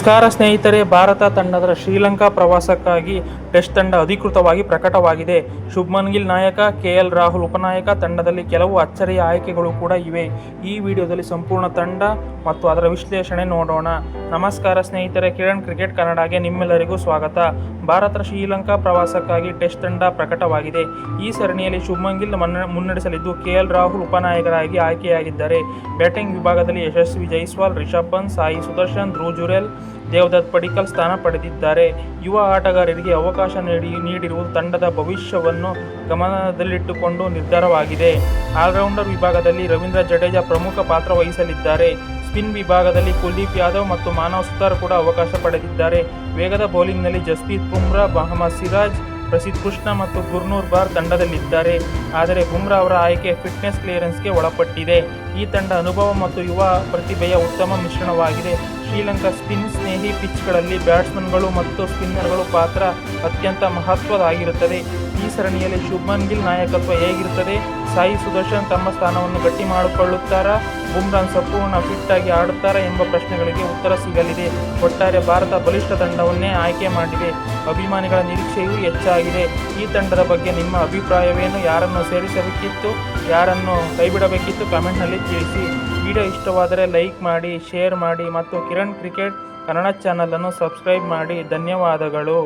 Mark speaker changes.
Speaker 1: ನಮಸ್ಕಾರ ಸ್ನೇಹಿತರೆ, ಭಾರತ ತಂಡದ ಶ್ರೀಲಂಕಾ ಪ್ರವಾಸಕ್ಕಾಗಿ ಟೆಸ್ಟ್ ತಂಡ ಅಧಿಕೃತವಾಗಿ ಪ್ರಕಟವಾಗಿದೆ. ಶುಭ್ಮನ್ ಗಿಲ್ ನಾಯಕ, ಕೆಎಲ್ ರಾಹುಲ್ ಉಪನಾಯಕ. ತಂಡದಲ್ಲಿ ಕೆಲವು ಅಚ್ಚರಿಯ ಆಯ್ಕೆಗಳು ಕೂಡ ಇವೆ. ಈ ವಿಡಿಯೋದಲ್ಲಿ ಸಂಪೂರ್ಣ ತಂಡ ಮತ್ತು ಅದರ ವಿಶ್ಲೇಷಣೆ ನೋಡೋಣ. ನಮಸ್ಕಾರ ಸ್ನೇಹಿತರೆ, ಕಿರಣ್ ಕ್ರಿಕೆಟ್ ಕನ್ನಡಗೆ ನಿಮ್ಮೆಲ್ಲರಿಗೂ ಸ್ವಾಗತ. ಭಾರತ ಶ್ರೀಲಂಕಾ ಪ್ರವಾಸಕ್ಕಾಗಿ ಟೆಸ್ಟ್ ತಂಡ ಪ್ರಕಟವಾಗಿದೆ. ಈ ಸರಣಿಯಲ್ಲಿ ಶುಭ್ಮನ್ ಗಿಲ್ ಮುನ್ನಡೆಸಲಿದ್ದು, ಕೆಎಲ್ ರಾಹುಲ್ ಉಪನಾಯಕರಾಗಿ ಆಯ್ಕೆಯಾಗಿದ್ದಾರೆ. ಬ್ಯಾಟಿಂಗ್ ವಿಭಾಗದಲ್ಲಿ ಯಶಸ್ವಿ ಜೈಸ್ವಾಲ್, ರಿಷಬ್ ಪಂತ್, ಸಾಯಿ ಸುದರ್ಶನ್, ಧ್ರುವ್ ಜುರೇಲ್, ದೇವದತ್ ಪಡಿಕ್ಕಲ್ ಸ್ಥಾನ ಪಡೆದಿದ್ದಾರೆ. ಯುವ ಆಟಗಾರರಿಗೆ ಅವಕಾಶ ನೀಡಿರುವುದು ತಂಡದ ಭವಿಷ್ಯವನ್ನು ಗಮನದಲ್ಲಿಟ್ಟುಕೊಂಡು ನಿರ್ಧಾರವಾಗಿದೆ. ಆಲ್ರೌಂಡರ್ ವಿಭಾಗದಲ್ಲಿ ರವೀಂದ್ರ ಜಡೇಜಾ ಪ್ರಮುಖ ಪಾತ್ರ ವಹಿಸಲಿದ್ದಾರೆ. ಸ್ಪಿನ್ ವಿಭಾಗದಲ್ಲಿ ಕುಲ್ದೀಪ್ ಯಾದವ್ ಮತ್ತು ಮಾನವ್ ಸುತಾರ್ ಕೂಡ ಅವಕಾಶ ಪಡೆದಿದ್ದಾರೆ. ವೇಗದ ಬೌಲಿಂಗ್ನಲ್ಲಿ ಜಸ್ಪ್ರೀತ್ ಬುಮ್ರಾ, ಮೊಹಮ್ಮದ್ ಸಿರಾಜ್, ಪ್ರಸಿದ್ಧ ಕೃಷ್ಣ ಮತ್ತು ಗುರ್ನೂರ್ ಬಾರ್ ತಂಡದಲ್ಲಿದ್ದಾರೆ. ಆದರೆ ಬುಮ್ರಾ ಅವರ ಆಯ್ಕೆ ಫಿಟ್ನೆಸ್ ಕ್ಲಿಯರೆನ್ಸ್ಗೆ ಒಳಪಟ್ಟಿದೆ. ಈ ತಂಡ ಅನುಭವ ಮತ್ತು ಯುವ ಪ್ರತಿಭೆಯ ಉತ್ತಮ ಮಿಶ್ರಣವಾಗಿದೆ. ಶ್ರೀಲಂಕಾ ಸ್ಪಿನ್ ಸ್ನೇಹಿ ಪಿಚ್ಗಳಲ್ಲಿ ಬ್ಯಾಟ್ಸ್ಮನ್ಗಳು ಮತ್ತು ಸ್ಪಿನ್ನರ್ಗಳ ಪಾತ್ರ ಅತ್ಯಂತ ಮಹತ್ವದ್ದಾಗಿರುತ್ತದೆ. ಈ ಸರಣಿಯಲ್ಲಿ ಶುಭ್ಮನ್ ಗಿಲ್ ನಾಯಕತ್ವ ಹೇಗಿರುತ್ತದೆ? ಸಾಯಿ ಸುದರ್ಶನ್ ತಮ್ಮ ಸ್ಥಾನವನ್ನು ಗಟ್ಟಿ ಮಾಡಿಕೊಳ್ಳುತ್ತಾರಾ? ಬುಮ್ರಾ ಸಂಪೂರ್ಣ ಫಿಟ್ ಆಗಿ ಆಡುತ್ತಾರಾ ಎಂಬ ಪ್ರಶ್ನೆಗಳಿಗೆ ಉತ್ತರ ಸಿಗಲಿದೆ. ಒಟ್ಟಾರೆ ಭಾರತ ಬಲಿಷ್ಠ ತಂಡವನ್ನೇ ಆಯ್ಕೆ ಮಾಡಿದೆ. ಅಭಿಮಾನಿಗಳ ನಿರೀಕ್ಷೆಯೂ ಹೆಚ್ಚಾಗಿದೆ. ಈ ತಂಡದ ಬಗ್ಗೆ ನಿಮ್ಮ ಅಭಿಪ್ರಾಯವೇನು? ಯಾರನ್ನು ಸೇರಿಸಬೇಕಿತ್ತು, ಯಾರನ್ನು ಕೈಬಿಡಬೇಕಿತ್ತು? ಕಾಮೆಂಟ್ನಲ್ಲಿ ತಿಳಿಸಿ. ವಿಡಿಯೋ ಇಷ್ಟವಾದರೆ ಲೈಕ್ ಮಾಡಿ, ಶೇರ್ ಮಾಡಿ ಮತ್ತು ಕಿರಣ್ ಕ್ರಿಕೆಟ್ ಕನ್ನಡ ಚಾನಲನ್ನು ಸಬ್ಸ್ಕ್ರೈಬ್ ಮಾಡಿ. ಧನ್ಯವಾದಗಳು.